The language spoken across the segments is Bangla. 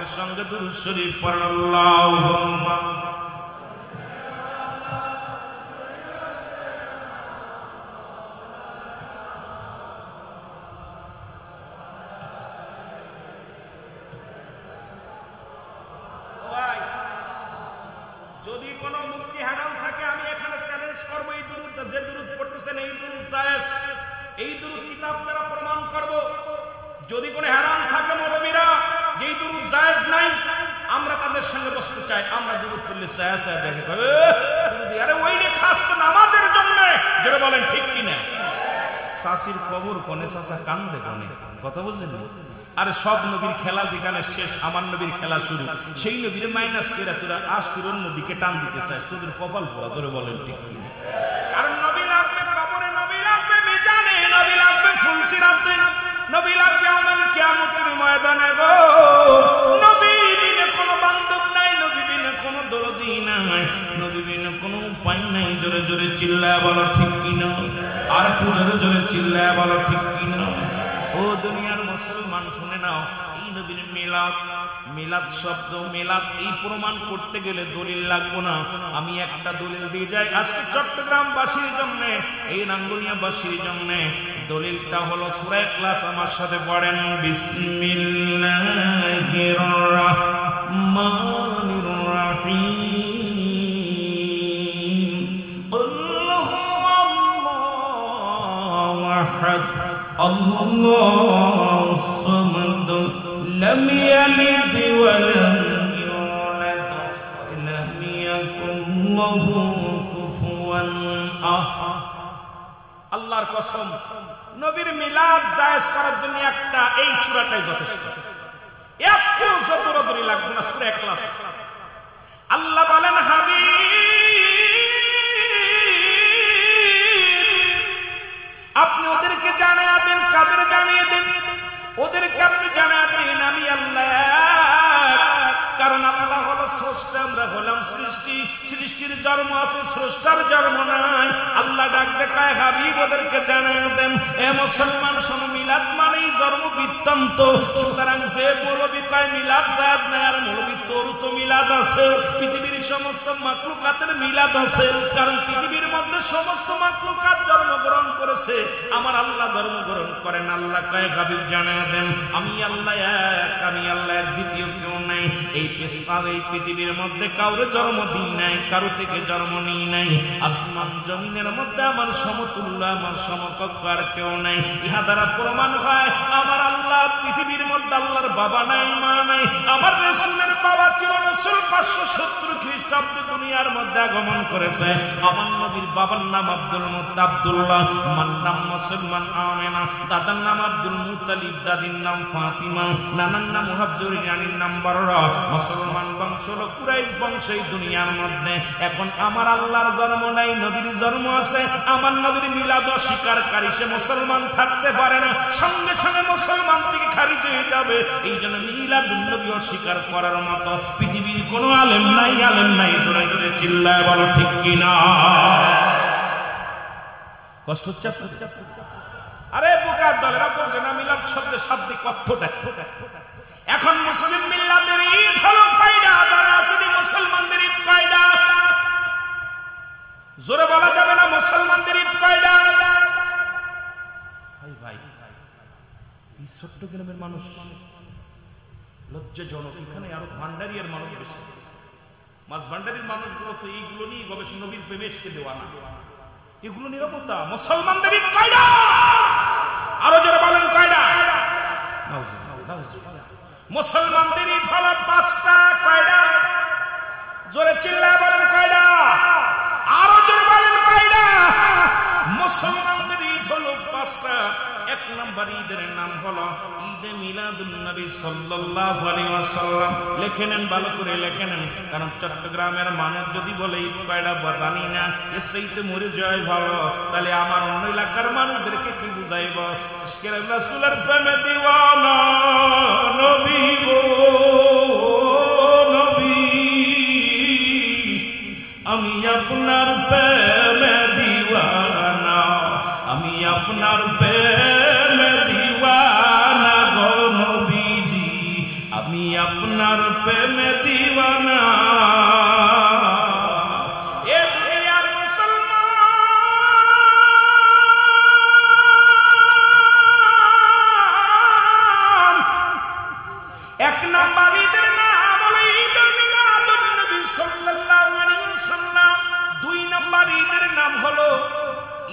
আমাদের সঙ্গে দুরূদ শরীফ পড়ুন আল্লাহুম্মা যদি কোনো মুক্তি হারাম থাকে আমি এখানে চ্যালেঞ্জ করব এই দুরূদটা যে দুরূদ পড়তেছেন এই দুরূদ জায়েজ এই দুরূদ কিতাব দ্বারা প্রমাণ করব যদি কোনো হারাম থাকে মৌলবীরা যেই দুরূদ জায়েজ নাই আমরা তাদের সঙ্গে বসতে চাই আমরা দুরূদ পড়লে জায়েজ দেখে কবে দুরূদ আরে ওইটা খাস তো নামাজের জন্য যারা বলেন ঠিক কি না সাসির কবর কোনে সাসা কান্দে কোনে কথা বুঝছেন আর সব নবীর খেলা যেখানে শেষ আমার নবীর খেলা শুরু সেই নবীর মাইনাস করে তোরা আসছির অন্যদিকে টান দিতে চাস তোদের কপাল পোড়া জোরে বলেন ঠিক কি না আর নবী লাগবে কবরে নবী লাগবে মিজানে নবী লাগবে ফুলসিরাতে নবী লাগবে আমার কিয়ামতের ময়দানে গো নবী বিনে কোনো বান্ধব নাই নবী বিনে কোনো দরদি নাই নবী বিনে কোনো উপায় নাই জোরে জোরে চিল্লায় বলো ঠিক কি না আর একটু জোরে জোরে চিল্লায় বলো ঠিক কি না ও দুনিয়ার মুসলমান শুনে নাও এই নবীর মিলাদ মিলাদ শব্দ মিলাদ এই প্রমাণ করতে গেলে দলিল লাগবে না আমি একটা দলিল দিয়ে যাই আজকে চট্টগ্রামবাসীর জন্য এই রাঙ্গুনিয়াবাসীর জন্য দলিলটা হলো সূরা ইখলাস আমার সাথে পড়েন বিসমিল্লাহির রাহমানির রাহিম আল্লাহু আহাদ الله الصمد لم يلد ولم يولد ولم يكن له كفوا احد আল্লাহর কসম নবীর মিলাদ জায়েজ করার জন্য একটা এই সূরাটাই যথেষ্ট একটু জবরদরি লাগবে না সূরা ইখলাস আল্লাহ বলেন আপনি ওদেরকে জানিয়ে দেন কাদের জানিয়ে দেন ওদেরকে আপনি জানিয়ে দেন আমি আল্লাহ কারণ আল্লাহ হলো স্রষ্টা আমরা হলাম সৃষ্টি সৃষ্টির জন্ম আছে স্রষ্টার জন্ম নাই আল্লাহ ডাক দেখায় হাবিব ওদেরকে জানিয়ে দেন এ মুসলমান শোনো মিলাদ মানেই জন্ম বৃত্তান্ত সুতরাং যে মৌলবী কয় মিলাদ জায়েজ নাই আর মৌলবী তোর তো মিলাদ আছে পৃথিবীর সমস্ত মাখলুকাতের মিলাদ আছে কারণ পৃথিবীর মধ্যে সমস্ত মাখলুকাত জন্মগ্রহণ করেছে আমার আল্লাহ জন্মগ্রহণ করেন আল্লাহ কয় হাবিব জানিয়ে দেন আমি আল্লাহ এক আমি আল্লাহ দ্বিতীয় কেউ নাই এই এই পৃথিবীর মধ্যে কাউরে জন্মদিন নাই কারো থেকে জন্ম নিই নাই আসমান জমিনের মধ্যে আমার সমতুল্য আমার সমকক্ষ আর কেউ নাই ইহা দ্বারা প্রমাণ হয় আমার আল্লাহ পৃথিবীর মধ্যে আল্লাহর বাবা নাই মা নাই আমার রাসূলের বাবা ছিল রাসূল 570 খ্রিস্টাব্দে দুনিয়ার মধ্যে আগমন করেছে আমার নবীর বাবার নাম আব্দুল আব্দুল্লাহ মার নাম মুসলমান আমেনা দাদার নাম আব্দুল মুত্তালিব দাদির নাম ফাতিমা নানার নাম মুহাজ্জরি রানীর নাম বাররা মুসলমান বংশ হলো কুরাইশ বংশ এই দুনিয়ার মধ্যে এখন আমার আল্লাহর জন্ম নাই নবীর জন্ম আছে আমার নবীর মিলাদ অস্বীকারী সে মুসলমান থাকতে পারে না সঙ্গে সঙ্গে মুসলমান থেকে খারিজ হয়ে যাবে এই জন্য মিলাদুন নবী অস্বীকার করার মতো পৃথিবীর কোনো আলেম নাই জোরে জোরে চিল্লায় বলো ঠিক কিনা কষ্ট হচ্ছে আরে বোকার দলেরা বোঝে না মিলাদ শব্দের শাব্দিক অর্থটা এখন মুসলিম মিল্লাতের ঈদ হলো কয়টা জানা আছে মুসলমানদের ঈদ কয়টা জোরে বলা যাবে না মুসলমানদের ঈদ কয়টা ভাই এই চট্টগ্রামের মানুষ লজ্জাজনক এখানে আরো ভান্ডারিয়ার মানুষ বেশি মাছ ভান্ডারির মানুষগুলো তো এইগুলো নিয়ে গবেষণা নবীর প্রেমেশকে দেওয়া না এগুলো নিরাপত্তা মুসলমানদের ঈদ কয়টা আরো যারা বলেন কয়টা মুসলমানদের ঈদ হলো 5টা কয়টা জোরে চিল্লায় বলেন কয়টা আরো জোরে বলেন কয়টা মুসলমানদের ঈদ হলো 5টা এক নম্বর ঈদের নাম হলো ঈদে মিলাদুন নবী সাল্লাল্লাহু আলাইহি ওয়াসাল্লাম লিখে নেন ভালো করে লিখে নেন কারণ চট্টগ্রামের মানুষ যদি বলে ঈদ কয়টা জানি না এর চাইতে মরে যায় ভালো তাহলে আমার অন্য এলাকার মানুষদেরকে কি বুঝাইব আজকে রাসূলের প্রেমে দিওয়ানা নবী গো নবী আমি আপনার প্রেমে দিওয়ানা আমি আপনার প্রেমে দিওয়ানা গো নবীজি আমি আপনার প্রেমে দিওয়ানা। এ দুনিয়ার মুসলমান, এক নাম্বার ঈদের নাম হলো ঈদুল মিলাদুন নবী সাল্লাল্লাহু আলাইহি ওয়াসাল্লাম। দুই নাম্বার ঈদের নাম হলো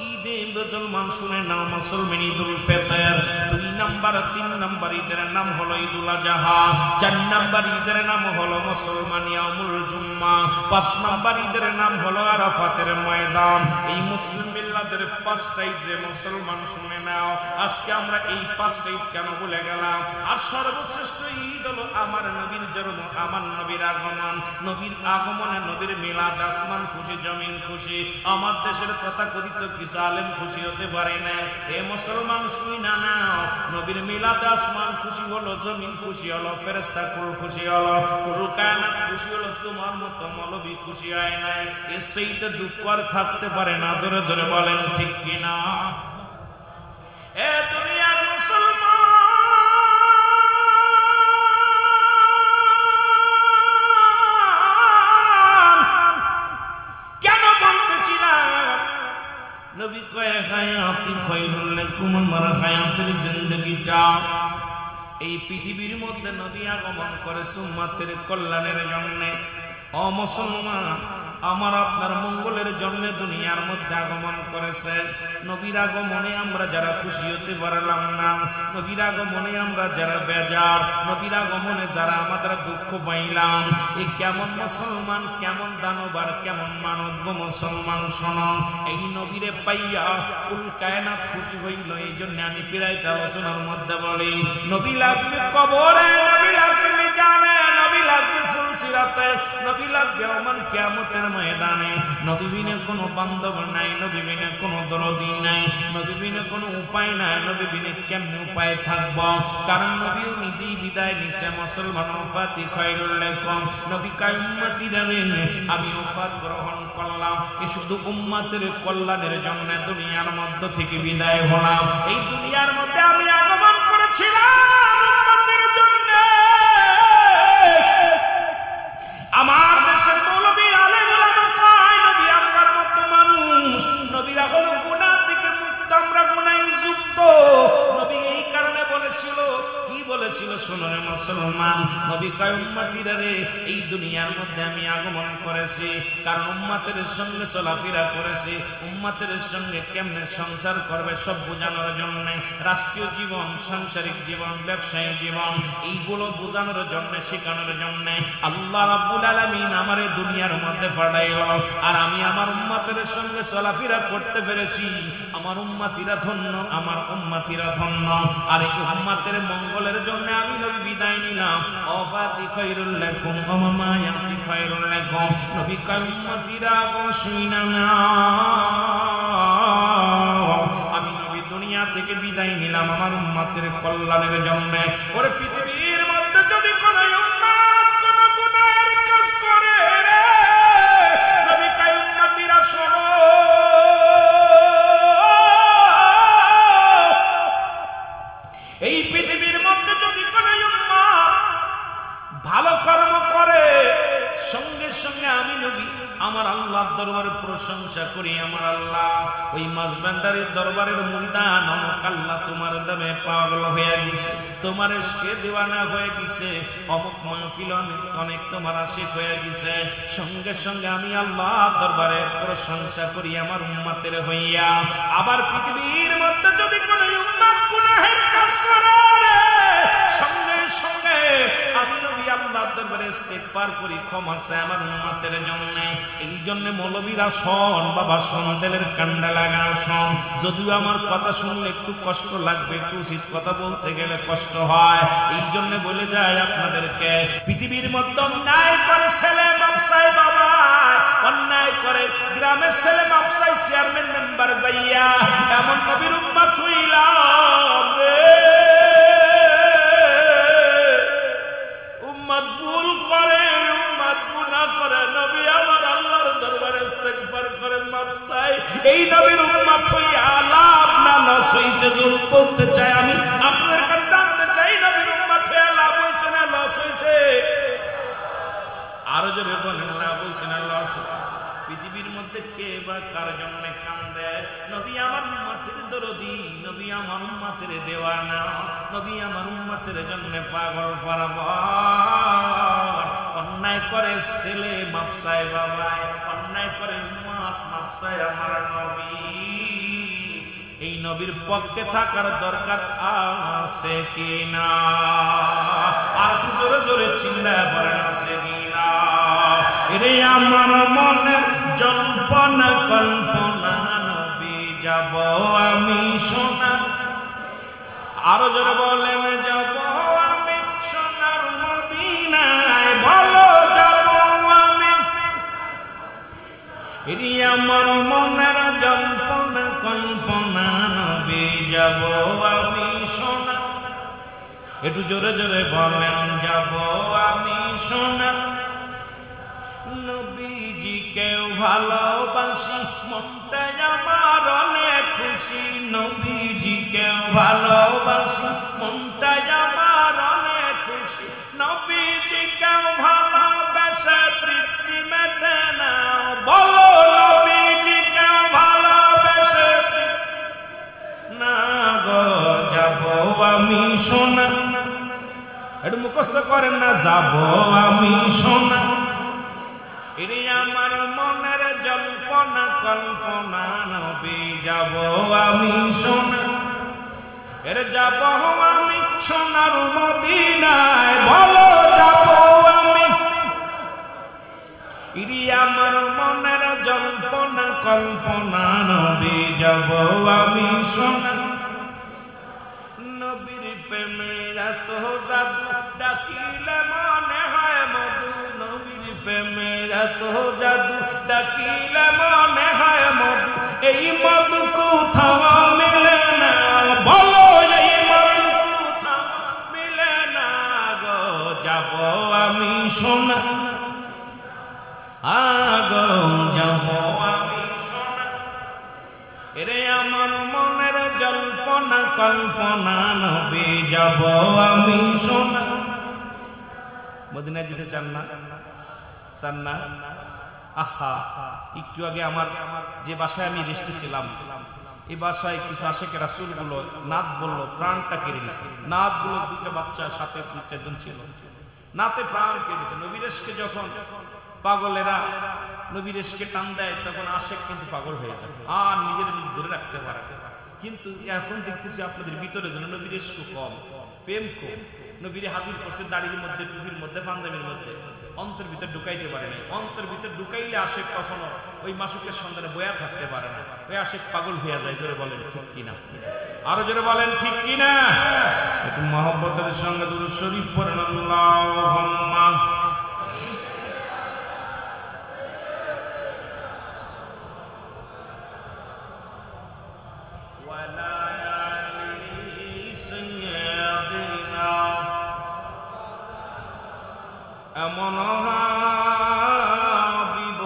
ঈদে মুসলমান, শুনে নাও মুসলমান, ঈদুল ফিতর। দুই নাম্বার তিন নাম্বার ঈদের নাম হলো ঈদুল আযহা। চার নাম্বার ঈদের নাম হলো মুসলমান ইয়াউমুল জুম্মা। পাঁচ নাম্বার ঈদের নাম হলো আরাফাতের ময়দান। এই মুসলিম মিল্লাতের পাঁচটা ঈদে মুসলমান শুনে নাও। আজকে আমরা এই পাঁচটা ঈদ কেন ভুলে গেলাম? আর সর্বশ্রেষ্ঠ ঈদ হলো আমার নবীর জন্ম, আমার নবীর আগমন। নবীর আগমনে নবীর মিলাদ, আসমান খুশি জমিন খুশি। আমার দেশের তথাকথিত কিছু আলেম খুশি হতে পারে না। এ মুসলমান শুই না নাও, নবীর মিলাদ আসমান খুশি হলো, জমিন খুশি হলো, ফেরেশতা কুল খুশি হলো, কুল কায়নাত খুশি হলো, তোমার মতো মৌলবী খুশি হয় না। এর সেইতে দুঃখ আর থাকতে পারে না। জোরে জোরে বলেন ঠিক কিনা? এ দুনিয়ার মুসলমান, কেন বলতেছি না? নবী কয়ে হায়াতি খায়রুল লাকুম, আমার হায়াতের জিন্দেগিটা এই পৃথিবীর মধ্যে নবী আগমন করে উম্মতের কল্যাণের জন্য। ও মুসলমান, আমার আপনার মঙ্গলের জন্য দুনিয়ার মধ্যে আগমন করেছে। নবীর আগমনে আমরা যারা খুশি হতে পারলাম না, নবীর আগমনে আমরা যারা বেজার, নবীর আগমনে যারা আমাদের দুঃখ পাইলাম, এই কেমন মুসলমান, কেমন দানবার, কেমন মানব গো মুসলমান। শোনো, এই নবীরে পাইয়া কুল কায়নাত খুশি হইল। এই জন্য আমি প্রায় আলোচনার মধ্যে বলি, নবী লাগবে কবরে, নবী লাগবে মিজানে, নবী লাগবে ফুলসিরাতে, নবী লাগবে ওমান কিয়ামতের ময়দানে। নবী বিনে কোনো বান্ধব নাই, নবী বিনে কোনো দরদি নাই, নবী বিনে কোনো উপায় নাই। নবী বিনে কেমনে উপায় থাকব? কারণ নবীও নিজেই বিদায় নিছে। মুসলমান ওফাতি খায়রুল লাকুম, নবী কয় উম্মতিরা রে, আমি ওফাত গ্রহণ করলাম এ শুধু উম্মতের কল্যাণের জন্য দুনিয়ার মধ্য থেকে বিদায় হলাম। এই দুনিয়ার মধ্যে আমি আগমন করেছিলাম উম্মতের জন্য। আমার দেশের মৌলবী আলেম ওলামা কয় নবী আমার মতো মানুষ, নবীরা হলো গুনাহ থেকে মুক্ত, আমরা গুনাহে যুক্ত। নবী এই কারণে বলেছিল, কি বলেছিল? শোনো রে মুসলমান, নবী কয় উম্মতিরা রে, এই দুনিয়ার মধ্যে আমি আগমন করেছি কারণ উম্মতের সঙ্গে চলাফেরা করেছি, উম্মতের সঙ্গে কেমনে সংসার করবে সব বোঝানোর জন্য। রাষ্ট্রীয় জীবন, সাংসারিক জীবন, ব্যবসায়িক জীবন, এইগুলো বোঝানোর জন্য, শেখানোর জন্য আল্লাহ রাব্বুল আলামিন আমারে দুনিয়ার মধ্যে পাঠাইল। আর আমি আমার উম্মতের সঙ্গে চলাফেরা করতে পেরেছি। আমার উম্মতিরা ধন্য, আমার উম্মতিরা ধন্য। আর এই উম্মতের মঙ্গলের জন্য আমি নবী বিদায় নিলাম। ওফাতি খায়রুল লাকুম ওয়া মামায়াতি খায়রুল লাকুম, নবী কয় উম্মতিরা শুইনা নাও, আমি নবী দুনিয়া থেকে বিদায় নিলাম আমার উম্মতের কল্যাণের জন্য। ওরে পৃথিবীর মধ্যে যদি কোন উম্মত কোন গুনাহের কাজ করে রে, নবী কয় উম্মতিরা শোনো, এই পৃথিবীর মধ্যে যদি কোন উম্মত ভালো কর্ম করে, সঙ্গে সঙ্গে আমি নবী আমার আল্লাহর দরবারে প্রশংসা করি। আমার আল্লাহ ওই মাঝবান্ডারের দরবারের মুরিদান, অমুক আল্লাহ তোমার দামে পাগল হয়ে গেছে, তোমার ইশকে দিওয়ানা হয়ে গেছে, অমুক মাহফিল অনেক তোমার আশিক হয়ে গেছে। সঙ্গে সঙ্গে আমি আল্লাহর দরবারে প্রশংসা করি আমার উম্মতের হইয়া। আবার পৃথিবীর মধ্যে যদি কোনো উম্মত গুনাহের কাজ করে, সঙ্গে সঙ্গে আমি নবী আল্লাহর দরবারে ইস্তিগফার করি, ক্ষমা চাই আমার উম্মতের জন্য। এই জন্য মৌলবীরা শোন বাবা, শোন, দিলের কান্ডা লাগা শোন। যদিও আমার কথা শুনলে একটু কষ্ট লাগবে, একটু উচিত কথা বলতে গেলে কষ্ট হয়, এই জন্য বলে যায় আপনাদেরকে, পৃথিবীর মধ্যে অন্যায় করে ছেলে ব্যবসায় বাবা, অন্যায় করে গ্রামের ছেলে ব্যবসায় চেয়ারম্যান মেম্বার যাইয়া এমন নবীর উম্মত হইলাম রে। উম্মত ভুল করে, উম্মত গুনাহ করে, নবী আমার আল্লাহর দরবারে ইস্তিগফার করেন, মাফ চাই। এই নবীর উম্মত হইয়া লাভ না লস হইছে জোর বলতে চাই। আমি আপনাদের কাছে জানতে চাই, নবীর উম্মত হইয়া লাভ হইছে না লস হইছে? আরো জোরে বলেন না, বলছেন আল্লাহ। পৃথিবীর মধ্যে কে বা কার জন্য কান্দে? নবী আমার উম্মতের দরদি, নবী আমার উম্মতের দেওয়ানা, নবী আমার উম্মতের জন্য পাগল পারাবার। অন্যায় করে ছেলে মাপসায় বাবায়, অন্যায় করে উম্মত মাপসায় আমার নবী। এই নবীর পক্ষে থাকার দরকার আছে কিনা? আর জোরে জোরে চিল্লায় বলেন আছে কিনা? রে আমার মনের জল্পনা কল্পনা, নবী যাব আমি সোনা। আরো জোরে বলেন, যাব আমি সোনার মদিনায়, বলো যাব আমি। রে আমার মনের জল্পনা কল্পনা, নবী যাব আমি সোনা। একটু জোরে জোরে বলেন, যাব আমি সোনা। নবীজিকে ভালোবাসি, মনটা আমার অনেক খুশি। নবীজিকে ভালোবাসি, মনটা আমার অনেক খুশি। নবীজিকে ভালোবাসা তৃপ্তি মেটে না, বলো নবীজিকে ভালোবাসা না গো। যাব আমি সোনা, একটু মুখস্থ করেন না, যাব আমি সোনা। এরে আমার মনের জল্পনা কল্পনা, নবী যাব আমি সোনা। এরে যাব আমি সোনার মদিনায়, বলো যাব আমি। এরে আমার মনের জল্পনা কল্পনা, নবী যাব আমি সোনা। নবীর প্রেমে এত জাদু, ডাকিলে মনে হয় মধু। নবীর প্রেমে এত জাদু, ডাকিলে মনে হয় মধু। এই মধু কোথাও মিলে না, বলো এই মধু কোথাও মিলে না গো। যাব আমি সোনা, আগো যাব আমি সোনা। এরে আমার মনের জল্পনা কল্পনা, নবী যাব আমি সোনা। মদিনায় যেতে চান না? চান না? আহা, একটু আগে আমার যে বাসায় আমি রেস্টে ছিলাম, এই বাসায় কিছু আশেখ রাসূল গুলো নাত বললো, প্রাণটা কেড়ে নিছে। নাত গুলো দুইটা বাচ্চা, সাথে 2-4 জন ছিল, নাতে প্রাণ কেড়েছে। নবীর ইশকে যখন পাগলেরা নবীর ইশকে টান দেয়, তখন আশেখ কিন্তু পাগল হয়ে যায়, আর নিজের নিজে ধরে রাখতে পারে। কিন্তু এখন দেখতেছি আপনাদের ভিতরে যেন নবীর ইশক কম, প্রেম কম। নবীর হাজির করছে দাড়ির মধ্যে, টুপির মধ্যে, পাঞ্জাবির মধ্যে, অন্তর ভিতর ঢুকাইতে পারে নাই। অন্তর ভিতর ঢুকাইলে আশেক কখনো ওই মাসুকের সন্ধানে বয়া থাকতে পারে না, ওই আশেক পাগল হইয়া যায়। জোরে বলেন ঠিক কিনা? আরো জোরে বলেন ঠিক কিনা? একটু মহব্বতের সঙ্গে দুরূদ শরীফ পড়েন। আল্লাহুম্মা এমন হাবিব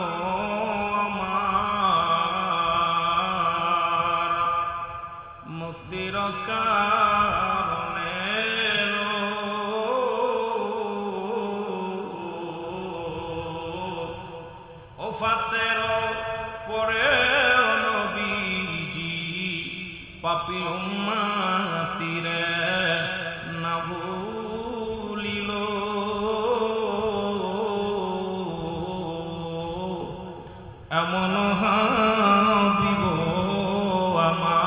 আমার, মুক্তির কারণে ওফাতের পরে নবীজি পাপী উম্মতিরে না ভুলিল। এমন হাবিব আমার,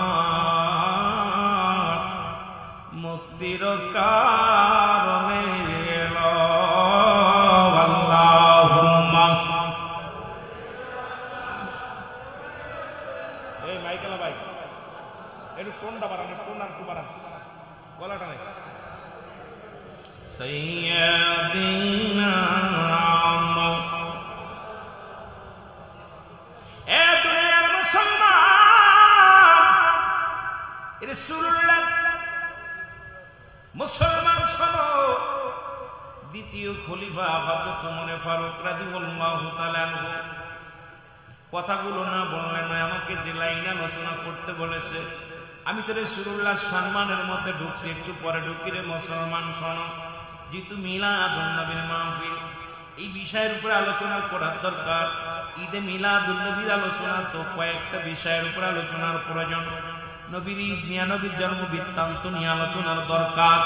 মুক্তির কারণে এলো। আল্লাহুম্মা। এই মাইকেলা ভাই, একটু টোনটা বাড়ান, টোন আর একটু বাড়ান, গলাটা নাই। সাইয়্যিদিনা মুসলমান সহ দ্বিতীয় খলিফা হযরত ওমর ফারুক রাদিয়াল্লাহু তাআলা আনহু কথাগুলো না বললেন না, আমাকে যে লাইন আলোচনা করতে বলেছে, আমি তো রাসূলুল্লাহর সম্মানের মধ্যে ঢুকছি, একটু পরে ঢুকি রে মুসলমান শোনো। যেহেতু মিলাদুন নবীর মাহফিল, এই বিষয়ের উপরে আলোচনা করার দরকার। ঈদে মিলাদুন নবীর আলোচনা তো কয়েকটা বিষয়ের উপরে আলোচনার প্রয়োজন। নবীর ঈদ নিয়ে, নবীর জন্ম বৃত্তান্ত নিয়ে আলোচনার দরকার।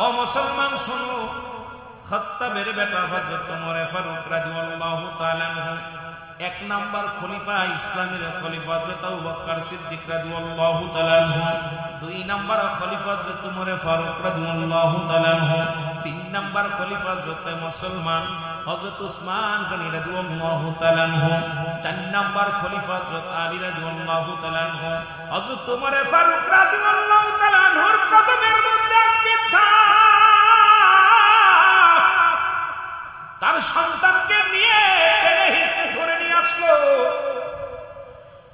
ও মুসলমান শোনো, খাত্তাবের বেটা হযরত ওমর ফারুক রাদিয়াল্লাহু তাআলা আনহু, এক নাম্বার খলিফা, ইসলামের খলিফা হযরত আবু বকর সিদ্দিক রাদিয়াল্লাহু তাআলা আনহু, দুই নাম্বার খলিফা হযরত ওমর ফারুক রাদিয়াল্লাহু তাআলা আনহু, তিন নাম্বার খলিফা হযরত মুসলমান হযরত উসমান গনি রাদিয়াল্লাহু তাআলা আনহু, চার নাম্বার খলিফা হযরত আলী রাদিয়াল্লাহু তাআলা আনহু। হযরত ওমর ফারুক রাদিয়াল্লাহু তাআলা আনহুর কদমের মধ্যে এক বৃদ্ধা তার সন্তানকে নিয়ে টেনে হিঁচড়ে ধরে নিয়ে আসলো।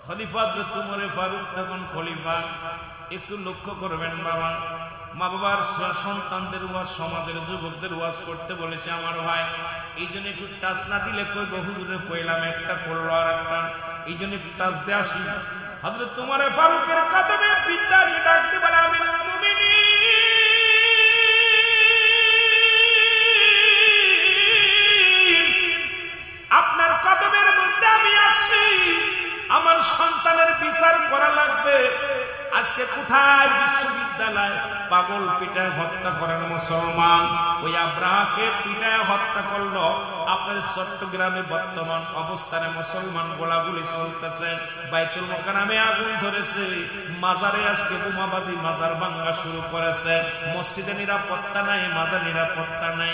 খলিফা হযরত ওমর ফারুক তখন খলিফা। একটু লক্ষ্য করবেন বাবা, মা বাবার সন্তানদের ওয়াজ, সমাজের যুবকদের ওয়াজ করতে বলেছে আমার ভাই। এই জন্য একটু টাচ না দিলে কই বহুদূরে কইলাম, একটা করলো আর একটা, এই জন্য একটু টাচ দিয়ে আসি। হযরত ওমর ফারুকের কদমে বিদ্যা সে ডাকতে বলে, আমিনুল মুমিনিন, আপনার কদমের মধ্যে আমি আসছি, আমার সন্তানের বিচার করা লাগবে। আজকে কোথায় বিশ্ববিদ্যালয় পাগল পিটায় হত্যা করেন মুসলমান, ওই আব্রাহাকে পিটায় হত্যা করলো। আপনার চট্টগ্রামে বর্তমান অবস্থানে মুসলমান গোলাগুলি চলতেছে, বাইতুল মুকাররমে আগুন ধরেছে, মাজারে আজকে বোমাবাজি, মাজার ভাঙা শুরু করেছে। মসজিদে নিরাপত্তা নাই, মাজার নিরাপত্তা নাই,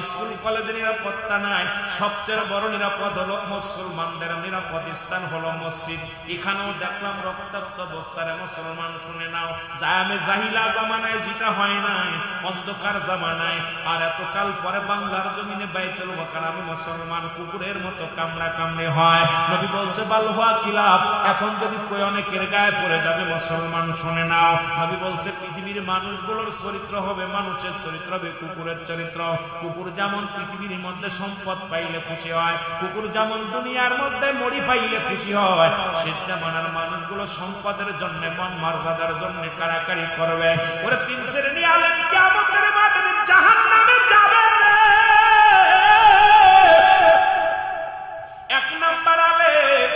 স্কুল কলেজে নিরাপত্তা নাই। সবচেয়ে বড় নিরাপদ হলো মুসলমানদের নিরাপদ স্থান হলো মসজিদ। এখানেও দেখলাম রক্তাক্ত অবস্থায় মুসলমান, শুনে নাও, জায়ামে জাহিলা জামানায় যেটা হয় নাই, অন্ধকার জামানায়, আর এতকাল পরে বাংলার জমিনে বাইতুল মুকাররমে মুসলমান কুকুরের মতো কামড়া কামড়ে হয়। নবী বলছে বালহুয়া কিলাব, এখন যদি কই অনেকের গায়ে পড়ে যাবে মুসলমান, শুনে নাও। নবী বলছে পৃথিবীর মানুষগুলোর চরিত্র হবে মানুষের চরিত্র হবে কুকুরের চরিত্র। কুকুর যেমন পৃথিবীর মধ্যে সম্পদ পাইলে খুশি হয়, কুকুর যেমন দুনিয়ার মধ্যে মরি পাইলে খুশি হয়, সে জামানার মানুষগুলো সম্পদের জন্য, মন মর্যাদার জন্য কাড়াকাড়ি করবে। ওরা তিন শ্রেণী আলেম কিয়ামতের মাঠে জাহান্নামে যাবে। এক নাম্বার আলেম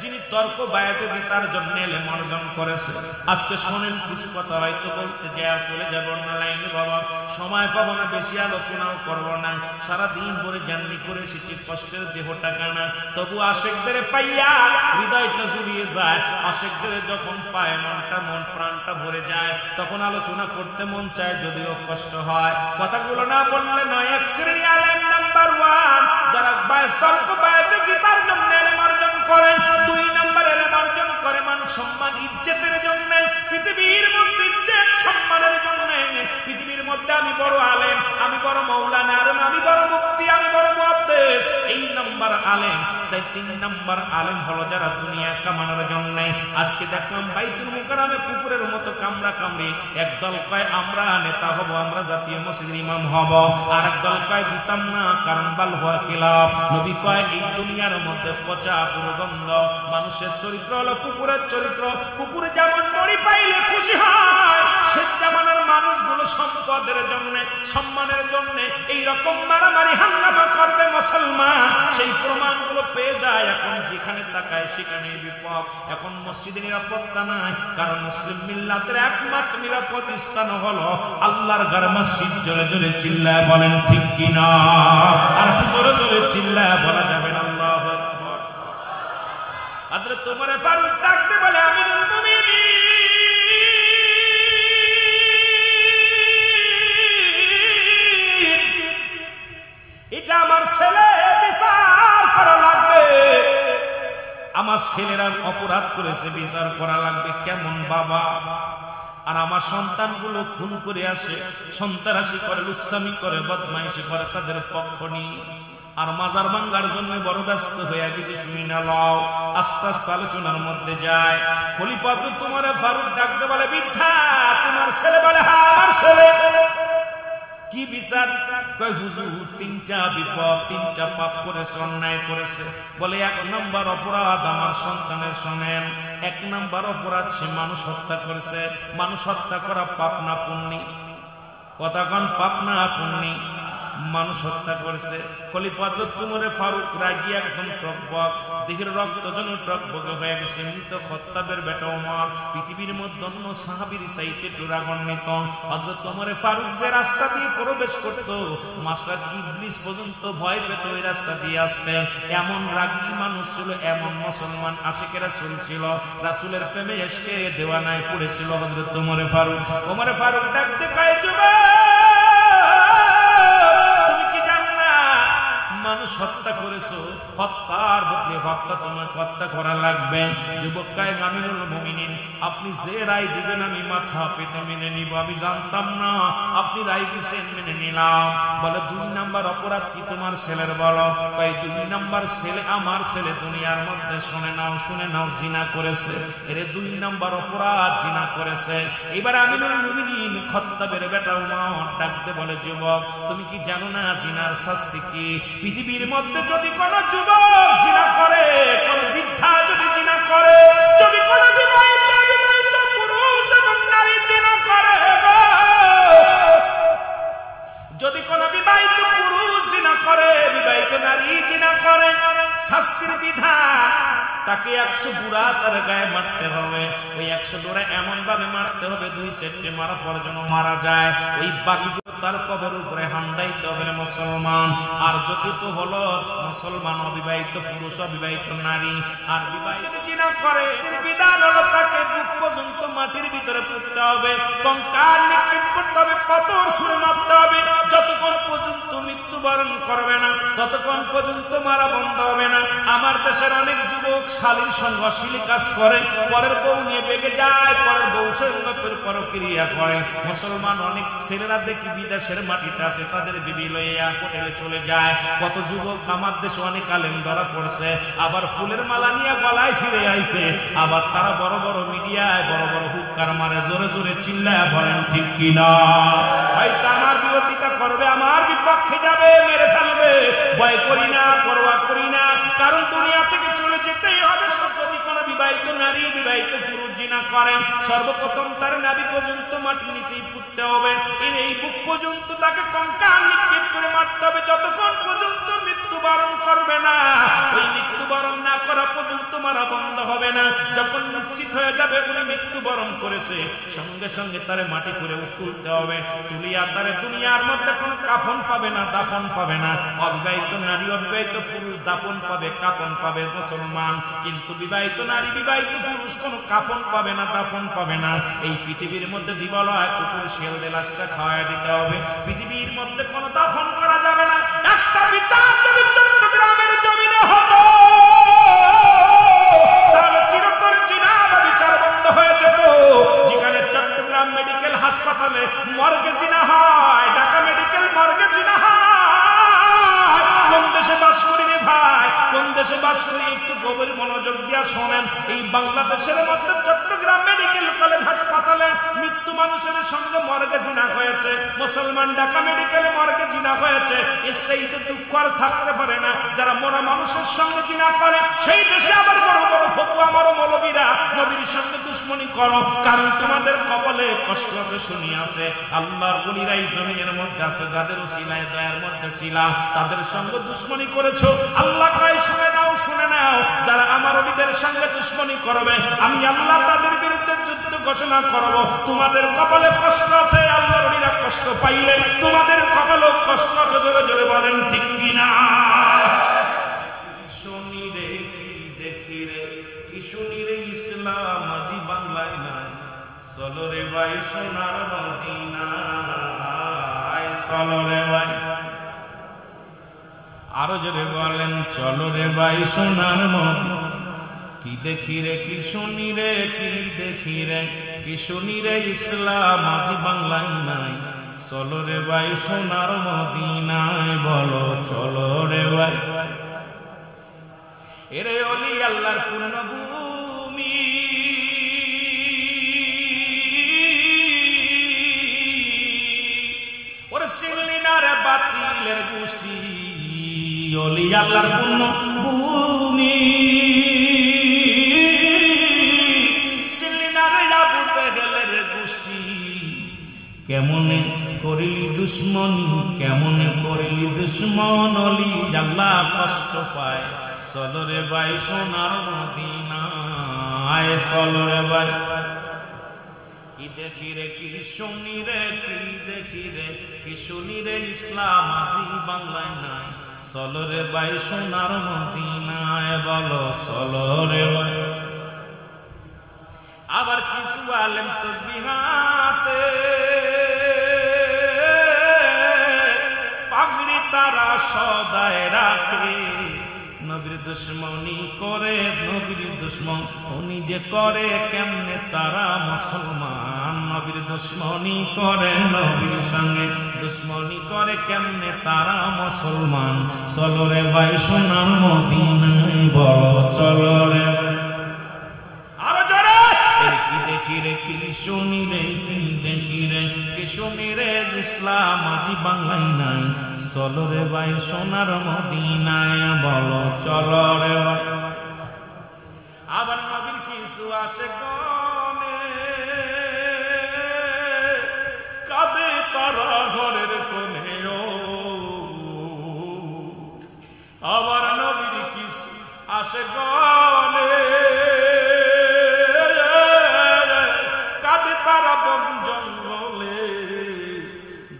যিনি তর্ক বায়াজে জেতার জন্য এলেম অর্জন করেছে। আজকে শোনেন কিছু কথা হয়তো বলতে যায় চলে যাব না লাইনে বাবা, সময় পাবো না, বেশি আলোচনাও করবো না। সারাদিন পরে জার্নি করে এসেছি, কষ্টের দেহটা কানা, তবু আশেকদের পাইয়া হৃদয়টা জুড়িয়ে যায়। আশেকদের যখন পায় মনটা, মন প্রাণটা ভরে যায়, তখন আলোচনা করতে মন চায়, যদিও কষ্ট হয়। কথাগুলো না বললে নয়। এক শ্রেণী আলেম নাম্বার ওয়ান, যারা তর্ক বায়াজে জেতার জন্য এলেম অর্জন করে। দুই নাম্বার এলেম অর্জন করে মান সম্মান ইজ্জতের জন্য, পৃথিবীর মধ্যে ইজ্জত সম্মানের জন্য। পৃথিবীর মধ্যে আমি বড় আলেম, আমি বড় মাওলানা, আমি বড় মুফতি, আমি বড় মুহাদ্দিস, এই নাম্বার আলেম। চাই তিন নাম্বার আলেম হলো যারা দুনিয়া কামানোর জন্য। আজকে দেখলাম বাইতুল মুকাররমে কুকুরের মতো কামড়া কামড়ি। একদল কয় আমরা নেতা হব, আমরা জাতীয় মসজিদের ইমাম হব, আর একদল কয় দিতাম না, কারণ বালহুয়া কিলাব। নবী কয় এই দুনিয়ার মধ্যে পচা দুর্গন্ধ। মানুষের চরিত্র হলো কুকুরের চরিত্র। কুকুর যেমন মরি পাইলে খুশি হয়, সে জামানার মানুষগুলো সম্পদের জন্য, সম্মানের জন্য এইরকম মারামারি হাঙ্গামা করবে মুসলমান। সেই প্রমাণগুলো পেয়ে যায়। এখন যেখানে তাকায় সেখানে বিপদ। এখন মসজিদে নিরাপত্তা নাই, কারণ মুসলিম মিল্লাতের একমাত্র নিরাপদ স্থান হলো আল্লাহর ঘর মসজিদ। জোরে জোরে চিল্লায় বলেন ঠিক কিনা? আর জোরে জোরে চিল্লায় বলা যাবে না আল্লাহু আকবার। হযরত ওমর ফারুক ডাকতে বলে, আমিনুল মুমিনিন, এটা আমার ছেলে, বিচার করা লাগবে। আমার ছেলেরা অপরাধ করেছে, বিচার করা লাগবে। কেমন বাবা? আর আমার সন্তানগুলো খুন করে আসে, সন্ত্রাসী করে, লুচ্ছামি করে, বদমাইশি করে, তাদের পক্ষ নিয়ে আর মাজার ভাঙ্গার জন্য বড় ব্যস্ত হয়ে গেছে। শুনি না লও, আস্তে আস্তে আলোচনার মধ্যে যায়। খলিফা ওমর ফারুক ডাকতে বলে, বৃদ্ধা তোমার ছেলে? বলে হ্যাঁ আমার ছেলে। কি বিচার? কয় হুজুর তিনটা বিপদ, তিনটা পাপ করেছে, অন্যায় করেছে। বলে এক নম্বর অপরাধ আমার সন্তানের শোনেন। এক নম্বর অপরাধ সে মানুষ হত্যা করেছে। মানুষ হত্যা করা পাপ না পুণ্যি? কতক্ষণ পাপ না পুণ্যি? মানুষ হত্যা করেছে। খলিফা হযরত উমরে ফারুক রাগী একদম টকবক, দেহের রক্ত যেন টকবক হয়ে গেছে। মৃত খাত্তাবের বেটা ওমর পৃথিবীর মধ্যে অন্য সাহাবীর চাইতে চূড়ান্বিত। হযরত উমরে ফারুক যে রাস্তা দিয়ে প্রবেশ করত, মাস্টার ইবলিস পর্যন্ত ভয় পেত ওই রাস্তা দিয়ে আসতে। এমন রাগী মানুষ ছিল, এমন মুসলমান আশিকে রাসূল ছিল, রাসূলের প্রেমে এসকে দেওয়ানায় পড়েছিল হযরত উমরে ফারুক। উমরে ফারুক ডাকতে কয়, তুমি কি জানো না মানুষ হত্যা করেছো, হত্যার বদলে হত্যা তোমাকে হত্যা করা লাগবে। যুবক কয়, আমিনুল মুমিনিন আপনি যে রায় দিবেন আমি মাথা পেতে মেনে নিব। আমি জানতাম না আপনি রায় দিয়েছেন, মেনে নিলাম। বলে 2 নাম্বার অপরাধ কি তোমার ছেলের? বলো। কয় 2 নাম্বার ছেলে, আমার ছেলে দুনিয়ার মধ্যে শুনে নাও জিনা করেছে। এর 2 নাম্বার অপরাধ জিনা করেছে। এবার আমিনুল মুমিনিন খাত্তাবের বেটা উমর ডাকতে বলে, যুবক তুমি কি জানো না জিনার শাস্তি কি? পৃথিবীর মধ্যে যদি কোন যুবক জিনা করে, কোন বৃদ্ধা যদি জিনা করে, যদি কোন বিবাহিত পুরুষ এবং নারী জিনা করে, যদি কোন বিবাহিত পুরুষ জিনা করে, বিবাহিত নারী জিনা করে, শাস্তির বিধান তাকে 100 বুড়া তার গায়ে মারতে হবে। ওই 100 ডোরা এমন ভাবে মারতে হবে 2-4টে মারা পর যেন মারা যায়। ওই বাকিগুলো তার কবরের উপরে হান্দাইতে হবে মুসলমান। আর যদি তো হলো মুসলমান অবিবাহিত পুরুষ, অবিবাহিত নারী আর বিবাহিত জিনা করে, এর বিধান হলো তাকে বুক পর্যন্ত মাটির ভিতরে পুঁততে হবে, কঙ্কাল নিক্ষেপ করতে হবে, পাথর ছুঁড়ে মারতে হবে। যতক্ষণ পর্যন্ত মৃত্যুবরণ করবে না ততক্ষণ পর্যন্ত মারা বন্ধ হবে না। আমার দেশের অনেক যুবক শালীর সঙ্গে অশ্লীল কাজ করে, পরের বউ নিয়ে বেগে যায়, পরের বউ সঙ্গে পরক্রিয়া করে। মুসলমান অনেক ছেলেরা দেখি বিদেশের মাটিতে আছে, তাদের বিবি লইয়া হোটেলে চলে যায়। কত যুবক আমার দেশে অনেক আলেম ধরা পড়ছে, আবার ফুলের মালা নিয়ে গলায় ফিরে আইছে। আবার তারা বড় বড় মিডিয়ায় বড় বড় হুক্কার মারে, জোরে জোরে চিল্লায় বলেন ঠিক কিনা? হয়তো আমার বিরোধিতা করবে, আমার বিপক্ষে যাবে, মেরে ফেলবে, ভয় করি না, পরোয়া করি না, কারণ দুনিয়া থেকে চলে যেতেই হবে। যদি কোনো বিবাহিত নারী, বিবাহিত পুরুষ জিনা করেন, সর্বপ্রথম তার নাভি পর্যন্ত মাটির নিচেই পুঁততে হবে। এই বুক পর্যন্ত তাকে কঙ্কাল নিক্ষেপ করে মারতে হবে, যতক্ষণ পর্যন্ত মৃত্যুবরণ করবে না। ওই মৃত্যুবরণ না করা পর্যন্ত মারা বন্ধ হবে না। যখন নিশ্চিত হয়ে যাবে উনি মৃত্যুবরণ করেছে, সঙ্গে সঙ্গে তারে মাটি করে তুলতে হবে। তুলিয়া তারে দুনিয়ার মধ্যে কোনো কাফন পাবে না, দাফন পাবে না। অবিবাহিত নারী, অবিবাহিত পুরুষ দাফন পাবে, কাফন পাবে মুসলমান, কিন্তু বিবাহিত নারী, বিবাহিত পুরুষ কোনো কাফন পাবে না, দাফন পাবে না। এই পৃথিবীর মধ্যে দিবালয় কুকুর শিয়ালদের লাশটা খাওয়াই দিতে হবে। পৃথিবীর মধ্যে কোনো দাফন করা যাবে না। একটা বিচার যদি চট্টগ্রামের জমিনে হতো, তাহলে চিরতর জিনা বা বিচার বন্ধ হয়ে যেত। যেখানে চট্টগ্রাম মেডিকেল হাসপাতালে মর্গে জিনা হয়, ঢাকা মেডিকেল মর্গে জিনা হয়। কোন দেশে বাস করি রে ভাই, কোন দেশে বাস করি? একটু গভীর মনোযোগ দিয়া শোনেন। এই বাংলাদেশের মধ্যে চট্টগ্রাম মেডিকেল কলেজ হাসপাতালে মৃত্যু মানুষের সঙ্গে মর্গে জিনা হয়েছে। মুসলমান ঢাকা মেডিকেলে মর্গে জিনা হয়েছে। এর সেই তো দুঃখ আর থাকতে পারে না। যারা মরা মানুষের সঙ্গে জিনা করে, সেই দেশে আবার বড় বড় ফতোয়া মারো মৌলবীরা, নবীর সঙ্গে দুশ্মনী করো, কারণ তোমাদের কপালে কষ্ট আছে, শুনি আছে। আল্লাহর ওলিরা এই জমিনের মধ্যে আছে, যাদের উসিলায় দয়ার মধ্যে ছিলাম, তাদের সঙ্গে দুশ্মনী করেছো। আল্লাহ কয় শুনে নাও, শুনে নাও, যারা আমার ওলিদের সঙ্গে দুশ্মনী করবে, আমি আল্লাহ তাদের বিরুদ্ধে যুদ্ধ ঘোষণা করব। তোমাদের কপালে কষ্ট আছে, আল্লাহর ওলিরা কষ্ট পাইলে তোমাদের কপালেও কষ্ট আছে। জোরে জোরে বলেন ঠিক কিনা? শুনি রে কি দেখি রে, কি শুনি রে, ইসলাম আজি বাংলায় নাই। চলো রে ভাই সোনার মদিনায়, চলো রে ভাই, আরো জোরে বলেন চলো রে ভাই সোনার মদিনা। কি দেখি রে, কি শুনি রে, কি দেখি রে, কি শুনি রে, ইসলাম আজি বাংলায় নাই। চলো রে ভাই সোনার মদিনায়, বলো চলো রে ভাই। এরে ওলি আল্লাহর পুণ্যভূমি, ওরে সিল্লিনারে বাতিলের গোষ্ঠী, ওলি আল্লাহর পুণ্যভূমি, সিল্লিনারে আবু জেহেলের গোষ্ঠী। কেমনে করিলি দুশ্মনী কেমন করলি দুশ্মন অলি আল্লাহ কষ্ট পায় চলরে ভাই সোনার মদিনায় চলরে ভাই কি দেখি রে কি শুনি রে কি দেখি রে কি শুনি রে ইসলাম আজি বাংলায় নাই চলরে ভাই সোনার মদিনায় বলো চলরে ভাই আবার কিছু আলেম তসবিহাতে পাগড়ি তারা সদায় রাখে নবীর দুশ্মনী করে নবীর দুশ্মন উনি যে করে কেমনে তারা মুসলমান নবীর দুশ্মনী করে নবীর সঙ্গে দুশ্মনী করে কেমনে তারা মুসলমান চলো রে ভাই সোনার মদিনায় বলো চলো রে আরো জোরে কি দেখি রে কি শুনি রে কি দেখি রে কি শুনি রে ইসলাম আজি বাংলায় নাই চলো রে ভাই সোনার মদিনায় বলো চলো রে ভাই আবার নবীর কিছু আসে গনে কাঁদে তারা ঘরের কোণে আবার নবীর কিছু আসে গনে কাঁদে তারা বন জঙ্গলে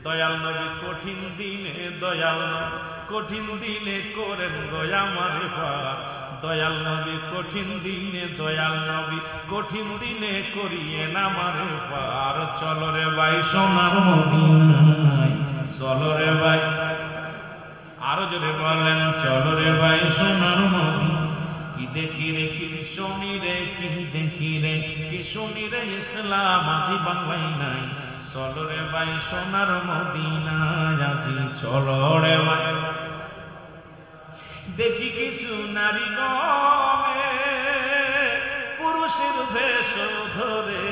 দয়াল নবী কঠিন দিনে দয়াল নবী কঠিন দিনে করেন দয়া মারে দয়াল নবী কঠিন দিনে দয়াল নবী কঠিন দিনে করিয়ে না মারে পার চলো রে ভাই সোনার মদিনায় চলো রে ভাই আরো জোরে বলেন চলো রে ভাই সোনার মদিনায় কি দেখি রে কি শুনি রে কি দেখি রে কি শুনি রে ইসলাম আজি বাংলায় নাই চলো রে ভাই সোনার মদিনায় আজি চলো রে ভাই দেখি কিছু নারী গমে পুরুষের বেশ ধরে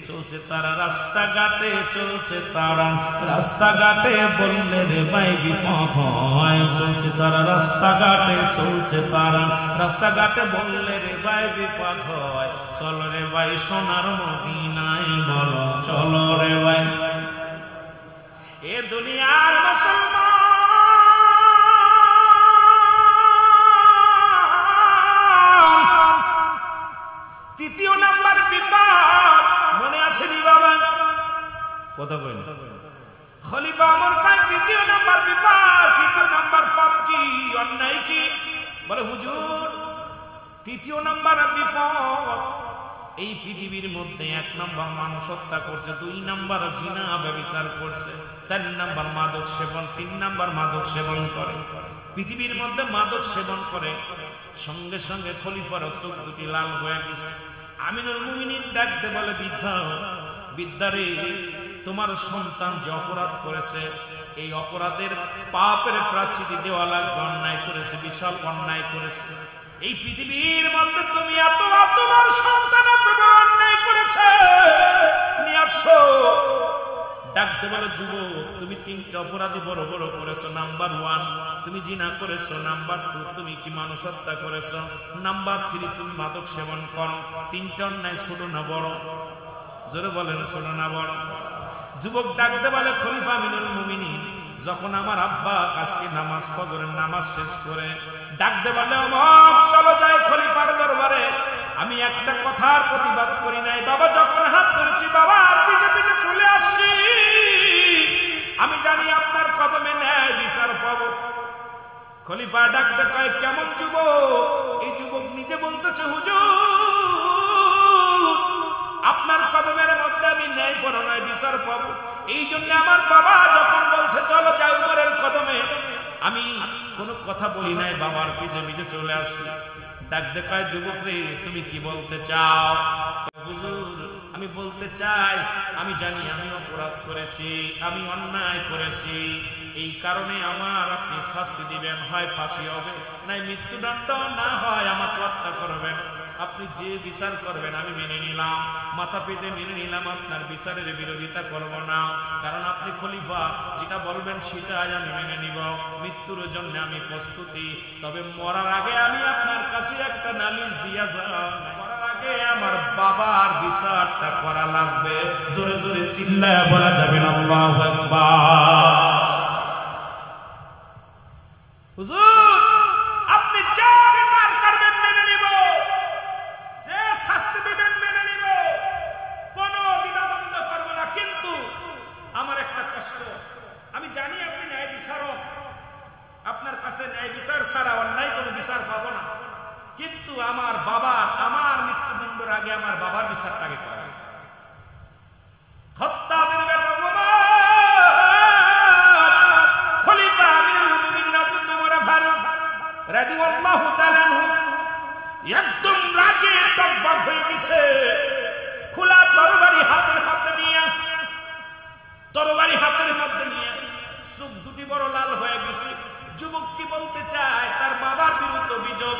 চলছে তারা রাস্তাঘাটে চলছে তারা রাস্তাঘাটে বললে রে ভাই বিপদ হয় চলছে তারা রাস্তাঘাটে চলছে তারা রাস্তাঘাটে বললে রে ভাই বিপদ হয় চলো রে ভাই সোনার মদিনায় বলো চলো রে ভাই এ দুনিয়ার মুসলমান তৃতীয় নাম্বার বিপদ মনে আছে নি বাবা কথা কইন খলিফা আমর খান তৃতীয় নাম্বার বিপদ তৃতীয় নাম্বার পাপ কি অন্যায় কি বলে হুজুর তৃতীয় নাম্বার বিপদ এই পৃথিবীর মধ্যে এক নাম্বার মানুষ হত্যা করছে দুই নাম্বার জিনা ব্যভিচার করছে চার নাম্বার মাদক সেবন তিন নাম্বার মাদক সেবন করে পৃথিবীর মধ্যে মাদক সেবন করে সঙ্গে সঙ্গে খলিফার চোখ দুটি লাল হয়ে গেছে আমিনুল মুমিনিন ডাকতে বলে বিদ্যারে তোমার সন্তান যে অপরাধ করেছে এই অপরাধের পাপের প্রায়শ্চিত্ত দেওয়া লাগবে অন্যায় করেছে বিশাল অন্যায় করেছে এই পৃথিবীর মধ্যে তুমি এত তোমার সন্তান এত অন্যায় করেছে নিয়ে আসো ডাকতে বলে যুবক তুমি তিনটা অপরাধী বড় বড় করেছো নাম্বার 1 তুমি জিনা করেছো নাম্বার 2 তুমি কি মানুষ হত্যা করেছো নাম্বার 3 তুমি মাদক সেবন করো তিনটা অন্যায় ছোট না বড় জোরে বলেন ছোট না বড় যুবক ডাকতে বলে খলিফা আমিনুল মুমিনিন যখন আমার আব্বা আজকে নামাজ ফজরের নামাজ শেষ করে ডাকতে বলে ওমর চলো যাই খলিফার দরবারে আমি একটা কথার প্রতিবাদ করি নাই বাবা যখন হাত ধরেছি বাবা পিছে পিছে চলে আসছি আমি জানি আপনার কদমে ন্যায় বিচার পাবো খলিফা ডাকতে কয় কেমন যুবক এই যুবক নিজে বলতেছে হুজুর আপনার কদমের মধ্যে আমি ন্যায় পরায়ণ বিচার পাবো এই জন্য আমার বাবা যখন বলছে চলো যাই উপরের কদমে আমি কোনো কথা বলি নাই বাবার পিছে পিছে চলে আসছি ডাক দেখায় যুবক রে তুমি কি বলতে চাও হুজুর আমি বলতে চাই আমি জানি আমি অপরাধ করেছি আমি অন্যায় করেছি এই কারণে আমার আপনি শাস্তি দিবেন হয় ফাঁসি হবে নাই মৃত্যুদণ্ড না হয় আমাকে হত্যা করবেন আপনি যে বিচার করবেন আমি মেনে নিলাম মাথা পেতে মেনে নিলাম আপনার বিচারের বিরোধিতা করব না কারণ আপনি খলিফা যেটা বলবেন সেটাই আমি মেনে নিব মৃত্যুর জন্য আমি প্রস্তুতি তবে মরার আগে আমি আপনার কাছে একটা নালিশ দিয়া যাই আগে আমার বাবার বিচারটা করা লাগবে। জোরে জোরে চিল্লায় বলা যাবে না আল্লাহু আকবার। হুজুর আপনি যা বিচার করবেন মেনে নিব, যে শাস্তি দিবেন মেনে নিব, কোনো দ্বিধাদ্বন্দ্ব করব না। কিন্তু আমার একটা কষ্ট, আমি জানি আপনি ন্যায় বিচারক, আপনার কাছে ন্যায় বিচার ছাড়া অন্যায় কোনো বিচার পাবো না। কিন্তু আমার বাবার, আমার মৃত্যুদণ্ডের আগে আমার বাবার বিচারটা আগে করা। খাত্তাবের বেটা খলিফা আমিরুল মুমিনিন হযরত ওমর ফারুক রাদিয়াল্লাহু তাআলা একদম রাগে টকবক হয়ে গেছে। খোলা তরবারি হাতের মধ্যে নিয়ে, তরবারি হাতের মধ্যে নিয়ে চোখ দুটি বড় লাল হয়ে গেছে। যুবক কি বলতে চায়? তার বাবার বিরুদ্ধে অভিযোগ।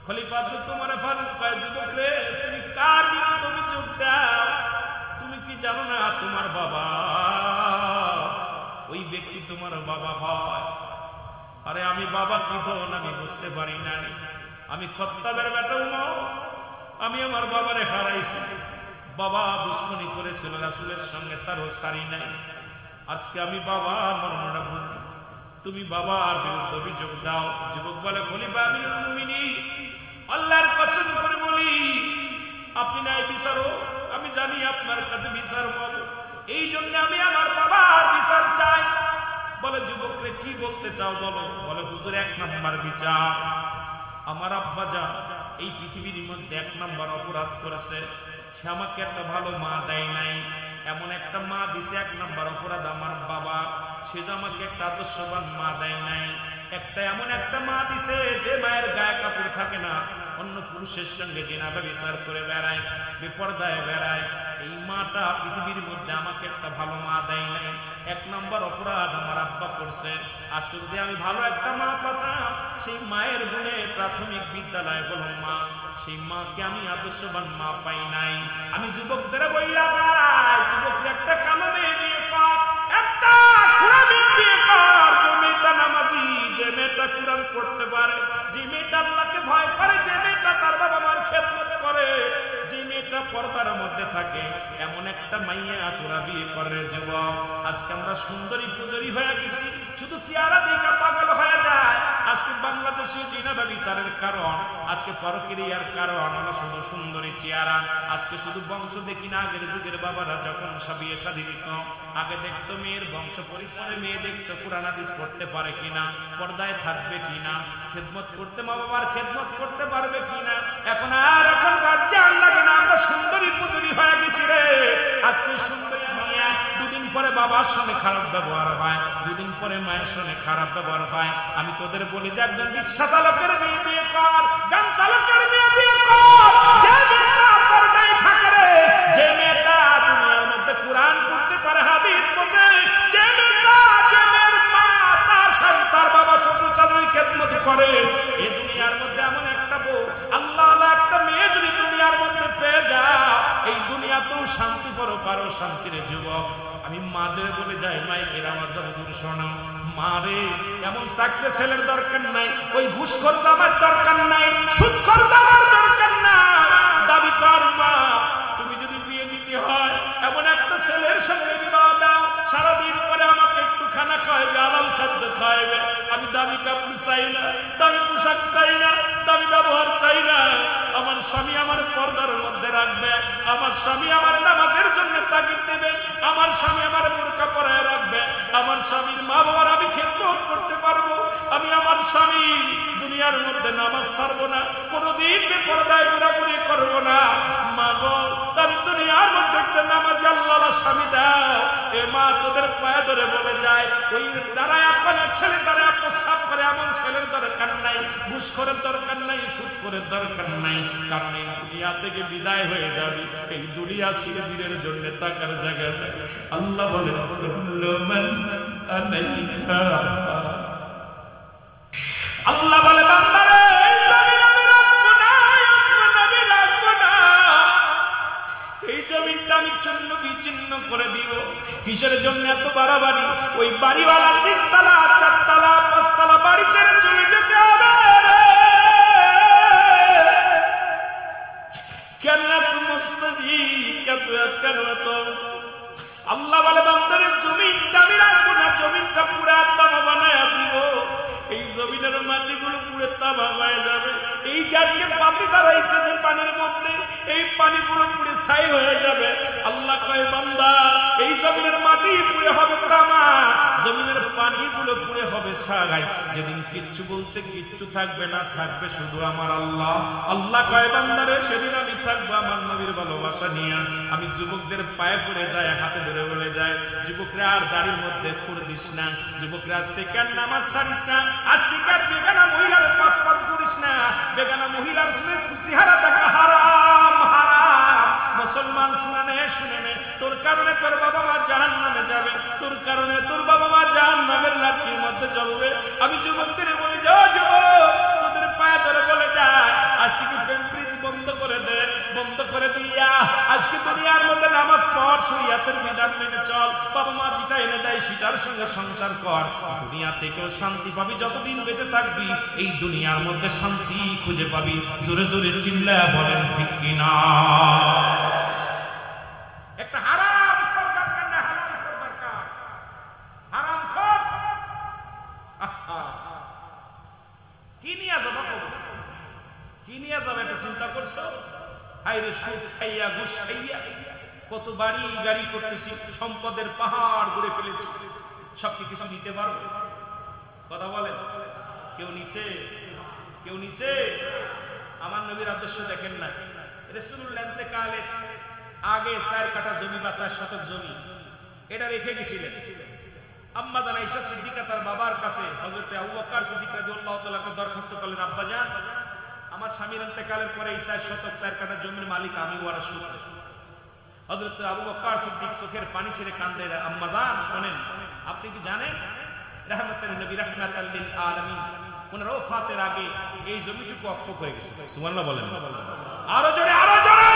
খলিফা হযরত ওমর ফারুক কয়, যুবক রে, তুমি কার বিরুদ্ধে অভিযোগ দাও? তুমি কি জানো না তোমার বাবা, ওই ব্যক্তি তোমার বাবা হয়? আরে আমি বাবা কি ধন আমি বুঝতে পারি নাই। আমি খাত্তাবের বেটা ওমর, আমি আমার বাবারে হারাইছি। বাবা দুশ্মনী করেছিল রাসূলের সঙ্গে, তারও সারি নাই। আজকে আমি বাবা মর্মটা বুঝি, তুমি বাবার বিরুদ্ধে অভিযোগ দাও। যুবক বলে, খলিফা আমিরুল মুমিনিন, আল্লাহর কসম করে বলি, আপনি ন্যায় বিচারক, আমি জানি আপনার কাছে বিচার পাবো, এই জন্য আমি আমার বাবার বিচার চাই। বলে, যুবকরে কি বলতে চাও বলো। বলে, হুজুর এক নাম্বার বিচার, আমার আব্বা যা এই পৃথিবীর মধ্যে এক নাম্বার অপরাধ করেছে, সে আমাকে একটা ভালো মা দেয় নাই। এমন একটা মা দিছে, এক নাম্বার অপরাধ আমার বাবা, সে যে আমাকে একটা আদর্শবান মা দেয় নাই। একটা এমন একটা মা দিছে যে মায়ের গায়ে কাপড় থাকে না, অন্য পুরুষের সঙ্গে জিনাবে বিচার করে বেড়ায়, বেপরদায় বেড়ায়। এই মাটা পৃথিবীর মধ্যে আমাকে একটা ভালো মা দেয় নাই। এক নম্বর অপরাধ আমার আব্বা করছে। আজকে যদি আমি ভালো একটা মা পাতাম, সেই মায়ের গুণে প্রাথমিক বিদ্যালয় বলো মা, সেই মাকে আমি আদর্শবান মা পাই নাই। আমি যুবকদের বইলা দেয়, যুবকরা একটা কালো মেয়ে বিয়ে কর, একটা খুড়া মেয়ে বিয়ে কর, যে মেয়েটা নামাজি, যে মেয়েটা কুরআন পড়তে পারে, যে মেয়েটা আল্লাহকে ভয় করে, যে মেয়েটা তার বাবা মার খেদমত করে, যে মেয়েটা পর্দার মধ্যে থাকে, এমন একটা মাইয়া তোরা বিয়ে করে যুবক। আজকে আমরা সুন্দরী পুজোরি হয়ে গেছি, শুধু চেহারা দেখে পাগল হয়ে যায়। আজকে বাংলাদেশে জিনাবা বিচারের কারণ, আজকে পরক্রিয়ার কারণ হলো শুধু সুন্দরী চেহারা। আজকে শুধু বংশ দেখি না। আগের যুগের বাবারা যখন বিয়ে শাদী দিত, আগে দেখতো মেয়ের বংশ পরিচয়, মেয়ে দেখতো কুরআন হাদিস পড়তে পারে কিনা, পর্দায় থাকবে কিনা, খেদমত করতে মা বাবার খেদমত করতে পারবে কিনা। এখন আর এখন জান লাগে না, আমরা সুন্দরী পুজুরি হয়ে গেছি রে। আজকে সুন্দরী নিয়ে দুদিন পরে বাবার সঙ্গে খারাপ ব্যবহার হয়, দুদিন পরে মায়ের সঙ্গে খারাপ ব্যবহার হয়। আমি তোদের বলি যে একজন রিক্সা চালকের মেয়ে বিয়ে কর, গান চালকের মেয়ে বিয়ে কর, যে মেয়েটা পর্দায় থাকে রে, যে মেয়েটা দুনিয়ার মধ্যে কুরআন পড়তে পারে, হাদিস বোঝে, যে মেয়েটা, যে মেয়ের মা তার স্বামী তার বাবা সত্যচারী খেদমত করে, এই দুনিয়ার মধ্যে এমন একটা বউ, আল্লাহ একটা মেয়ে যদি দুনিয়ার মধ্যে পেয়ে যাও, এই দুনিয়াতেও শান্তি করো, পারো শান্তির যুবক। আমি মাদের বলে যাই, মায়ের আমার যতদূর শোনো, মারে এমন চাকরি ছেলের দরকার নাই, ওই ঘুষ করতে আমার দরকার নাই, সুদ করতে আমার দরকার নাই। দাবি কর মা, তুমি যদি বিয়ে দিতে হয় এমন একটা ছেলের সঙ্গে বিবাহ দাও, সারাদিন পরে আমাকে একটু খানা খাওয়াবে, আলাল খাদ্য খাওয়াবে। আমি দামি কাপড় চাই না, দামি পোশাক চাই না, দামি ব্যবহার চাই না। আমার স্বামী আমার পর্দার মধ্যে রাখবে, আমার স্বামী আমার নামাজের জন্য তাগিদ দেবে, আমার স্বামী আমার বোরকা পরায় রাখবে, আমার স্বামীর মা বাবার আমি খেদমত করতে পারবো। আমি আমার স্বামী দুনিয়ার মধ্যে নামাজ ছাড়বো না, কোনোদিন বেপরদায় ঘোরাঘুরি করবো না। মা গো, আমি দুনিয়ার মধ্যে একটা নামাজি আল্লাহর স্বামী দাও। এ মা তোদের পায়ে ধরে বলে যায়, ওই দাঁড়ায় আপনার ছেলে দাঁড়ায় প্রস্রাব করে এমন ছেলের দরকার নাই, ঘুষখোরের দরকার নাই, সুদখোরের দরকার নাই। কারণ এই দুনিয়া থেকে বিদায় হয়ে যাবে, এই দুনিয়া চিরদিনের জন্য তাকার জায়গা নেই। আল্লাহ বলেন, আল্লাহ বলে বান্দারে, এই জমিন আমি রাখবো না, আসমান আমি রাখবো না, এই জমিনটা আমি চূর্ণ বিচ্ছিন্ন করে দিব। কিসের জন্য এত বাড়াবাড়ি? ওই বাড়িওয়ালা 3 তলা 4 তলা 5 তলা বাড়ি ছেড়ে চলে যেতে হবে। পুড়ে তামা হয়ে যাবে। এই গ্যাসকে পাতি দাঁড়াইছে যে পানির মধ্যে, এই পানিগুলো পুড়ে ছাই হয়ে যাবে। আল্লাহ কয় বান্দা এই জমিনের মাটি পুড়ে হবে তামা, জমিনের পানিগুলো পুড়ে হবে ছাই। যেদিন কিচ্ছু বলতে কিচ্ছু থাকবে না, থাকবে শুধু আমার আল্লাহ। আল্লাহ কয় বান্দারে সেদিন আমি থাকবো আমার নবীর ভালোবাসা নিয়ে। আমি যুবকদের পায়ে পড়ে যায়, হাতে ধরে বলে যায়, যুবকরা আর দাড়ির মধ্যে খুঁড়ে দিস না, যুবকরা আজ থেকে আর নামাজ ছাড়িস না, আজ থেকে আর বেগানা মহিলার পাঁচ করিস না, বেগানা মহিলার চেহারা দেখা হারাম হারাম। মুসলমান শুনে নে, তোর কারণে তোর বাবা মা জাহান্নামে যাবে, তোর কারণে তোর বাবা মা জাহান্নামের লাঠির মধ্যে জ্বলবে। আমি যুবকদের বলি, যাও যুবক, তোদের পায়ে ধরে বলে যায়, আজ থেকে প্রেম প্রীতি বন্ধ করে দে, বন্ধ করে দিয়া আজকে দুনিয়ার মধ্যে নামাজ পড়, শরীয়তের বিধান মেনে চল, বাবা মা যেটা এনে দেয় সেটার সঙ্গে সংসার কর। দুনিয়া থেকেও শান্তি পাবি, যতদিন বেঁচে থাকবি এই দুনিয়ার মধ্যে শান্তি খুঁজে পাবি। জোরে জোরে চিল্লায়া বলেন ঠিক কিনা? একটা হারাম খোর দরকার না, হালাল খোর দরকার। হারাম খোর কি নিয়ে যাবো, কি নিয়ে যাবে এটা চিন্তা করছো? হাইরে সুদ খাইয়া ঘুষ খাইয়া কত বাড়ি গাড়ি করতেছি, সম্পদের পাহাড় গড়ে ফেলেছি, সব কি কিছু নিতে পারবো? কথা বলেন, কেউ নিছে? কেউ নিছে? আমার নবীর আদর্শ দেখেন না, রাসূলুল্লাহ ইন্তেকালের আগে 4 কাঠা জমি বা 4 শতক জমি এটা রেখে গেছিলেন। আম্মা জান আয়েশা সিদ্দিকা তার বাবার কাছে হযরত আবু বকর সিদ্দিক রাদিয়াল্লাহু তাআলাকে দরখাস্ত করলেন, আব্বা জান আমার স্বামীর ইন্তেকালের পরে এই 4 শতক 4 কাঠা জমির মালিক আমি ওয়ারিশ সূত্রে। হযরত আবু বকর সিদ্দিক চোখের পানি ছেড়ে কাঁদলেন, আম্মা জান শুনেন, আপনি কি জানেন রাহমাতুল নবী রাহমাতাল লিল আলামিন ওনার ওফাতের আগে এই জমিটুকু ওয়াকফ করে গেছেন। সুবহানাল্লাহ বলেন, আরো জোরে, আরো জোরে।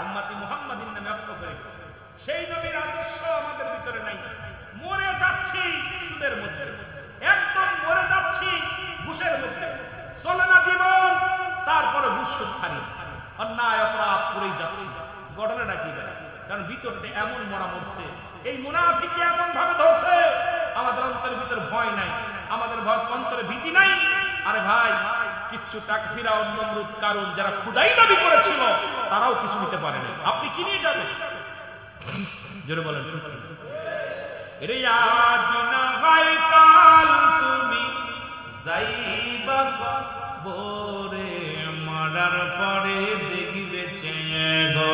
উম্মতি মুহাম্মাদিন নামে ওয়াকফ করে গেছেন। সেই নবীর আদর্শ আমাদের ভিতরে নাই। মরে যাচ্ছি সুদের মধ্যে, একদম মরে যাচ্ছি ঘুষের মধ্যে, চলে না জীবন, তারপরে ঘুষ সুদ ছাড়ি, অন্যায় অপরাধ করেই যাচ্ছি। ঘটনাটা কি? কারণ ভিতরতে এমন মরা মরছে, এই মুনাফিক এমন ভাবে ধরছে, আমাদের অন্তরের ভিতর ভয় নাই, আমাদের অন্তরে ভীতি নাই। আরে ভাই, কিচ্ছু তাকফিরা ও নমরুদ কারণ যারা খুদাই দাবি করেছিল তারাও কিছু নিতে পারে না। আপনি কি নিয়ে যাবেন? জোরে বলেন, রে আজ না হয় কাল তুমি যাইবা বরে, মরার পরে দেখবে চেয়ে গো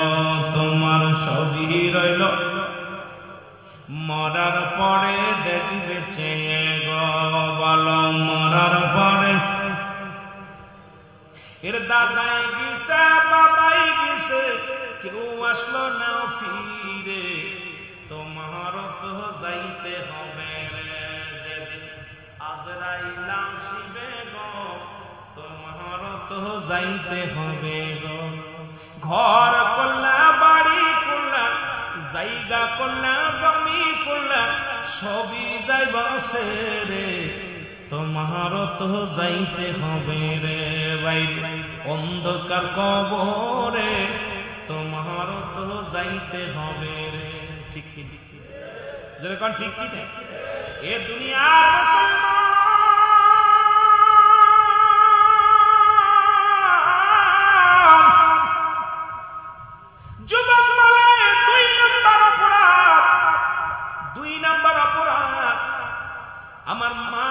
তোমার সবই রইল, মরার পরে দেখবে চেয়ে গো, বলো মরার পরে। এর দাদাই গেছে, বাবাই গেছে, কেউ আসলো না ফিরে, তোমার তো যাইতে হবে রে যেদিন আজরাইল আসিবে গো, তোমার তো যাইতে হবে গো। ঘর করলা, বাড়ি করলা, জায়গা করলা, জমি করলা, সবই যাইবা রে, তোমার তো যাইতে হবে রে বাইরে অন্ধকার কবরে, তোমার তো যাইতে হবে রে। ঠিক কি? যেরকম ঠিক কি না? এ দুনিয়ার মুসলমান যুবক বলে 2 নম্বর অপরাধ, 2 নম্বর অপরাধ। আমার মা,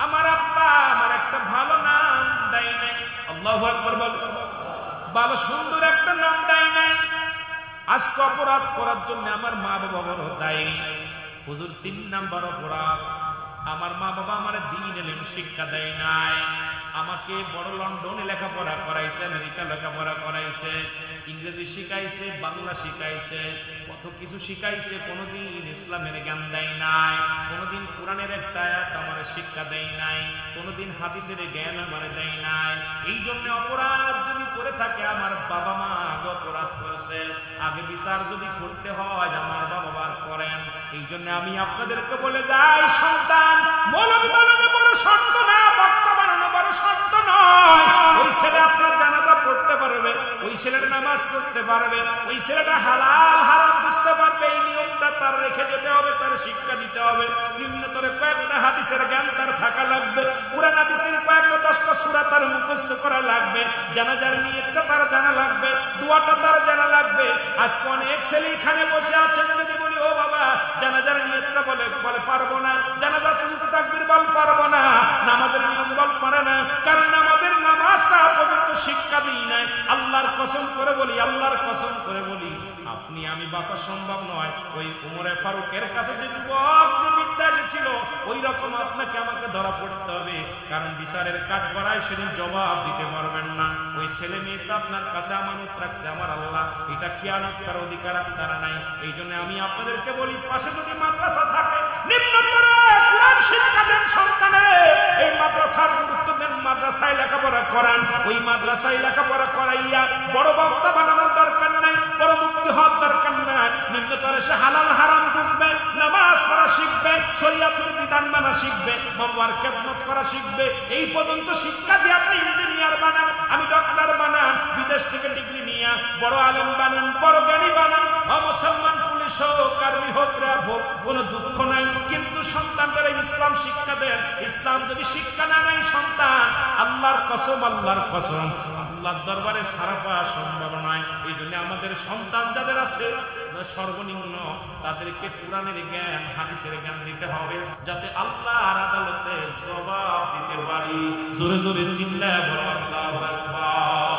আমার আব্বা আমার একটা ভালো নাম দেয় নাই। আল্লাহু আকবার বল। ভালো সুন্দর একটা নাম দেয় নাই। আজকে অপরাধ করার জন্য আমার মা বাবা বড় দায়ী। হুজুর 3 নম্বর অপরাধ, আমার মা বাবা আমার দ্বীন ইলম শিক্ষা দেয় নাই। আমাকে বড় লন্ডনে লেখাপড়া করাইছে, আমেরিকা লেখাপড়া করাইছে, ইংরেজি শিখাইছে, বাংলা শিখাইছে, কত কিছু শিখাইছে, কোনোদিন ইসলামের জ্ঞান দেয় নাই, কোনোদিন কোরআনের একটা আয়াত আমার শিক্ষা দেয় নাই, কোনোদিন হাদিসের জ্ঞান আমার দেয় নাই। এই জন্য অপরাধ যদি করে থাকে আমার বাবা মা আগে অপরাধ করেছে, আগে বিচার যদি করতে হয় আমার বাবা মার করেন। এই জন্য আমি আপনাদেরকে বলে যাই, সন্তান মৌলবী বানানো বড় শর্ত না, বক্তা বানানো বড় শর্ত নয়। ওই ছেলে আপনার জানাজা পড়তে পারবে, ওই ছেলের নামাজ পড়তে পারবে, ওই ছেলেটা হালাল হারাম বুঝতে পারবে, এই নিয়মটা তার রেখে যেতে হবে, তার শিক্ষা দিতে হবে। নিম্নতরে কয়েকটা হাদিসের জ্ঞান তার থাকা লাগবে, কুরআন হাদিসের জানাজার নিয়তটা তার জানা লাগবে, দোয়াটা তার জানা লাগবে। আজকে অনেক ছেলে এখানে বসে আছেন, যদি বলি ও বাবা জানাজার নিয়তটা বলে পারবো না, জানাজা চলতে তাকবীর বল পারবো না, নামাজের নিয়ম বল পারে না, কারণ আমাদের নামাজটা পর্যন্ত শিক্ষা দিই নাই। আল্লাহর কসম করে বলি, আল্লাহর কসম করে বলি, আপনি আমি বাঁচা সম্ভব নয়। ওই উমরে ফারুকের কাছে যে যুবক যে বিদ্যা ছিল, ওই রকম আপনাকে আমাকে ধরা পড়তে হবে, কারণ বিচারের কাঠ করায় সেদিন জবাব দিতে পারবেন না। ওই ছেলে মেয়ে তো আপনার কাছে আমানত রাখছে আমার আল্লাহ, এটা খেয়ানত করার অধিকার আপনার নাই। এই জন্য আমি আপনাদেরকে বলি, পাশে যদি মাদ্রাসা থাকে নিম্নতরে কোরআন শিক্ষা দেন সন্তানের, এই মাদ্রাসার গুরুত্ব দেন, মাদ্রাসায় লেখাপড়া করান। ওই মাদ্রাসায় লেখাপড়া করাইয়া বড় বক্তা বানানোর দরকার নাই, বড় মুক্তি হওয়ার দরকার নাই। নিম্নতরে সে হালাল হারাম বুঝবে, নামাজ পড়া শিখবে, শরীয়তের বিধান মানা শিখবে, বাবার খেদমত করা শিখবে। এই পর্যন্ত শিক্ষা দিয়ে আপনি ইঞ্জিনিয়ার বানান, আমি ডক্টর বানান, বিদেশ থেকে ডিগ্রি নিয়ে বড় আলেম বানান, বড় জ্ঞানী বানান, মুসলমান পুলিশ হোক, আর্মি হোক, র্যাব হোক, কোনো দুঃখ নাই। কিন্তু সন্তানদের ইসলাম শিক্ষা দেন। ইসলাম যদি শিক্ষা না নেয় সন্তান, আল্লাহর কসম, আল্লাহর কসম, আল্লাহর দরবারে সারা পাওয়া সম্ভব নয়। এই জন্য আমাদের সন্তান যাদের আছে সর্বনিম্ন তাদেরকে কোরআনের জ্ঞান, হাদিসের জ্ঞান দিতে হবে, যাতে আল্লাহর আদালতে জবাব দিতে পারি। জোরে জোরে চিল্লায় বলো আল্লাহু আকবার।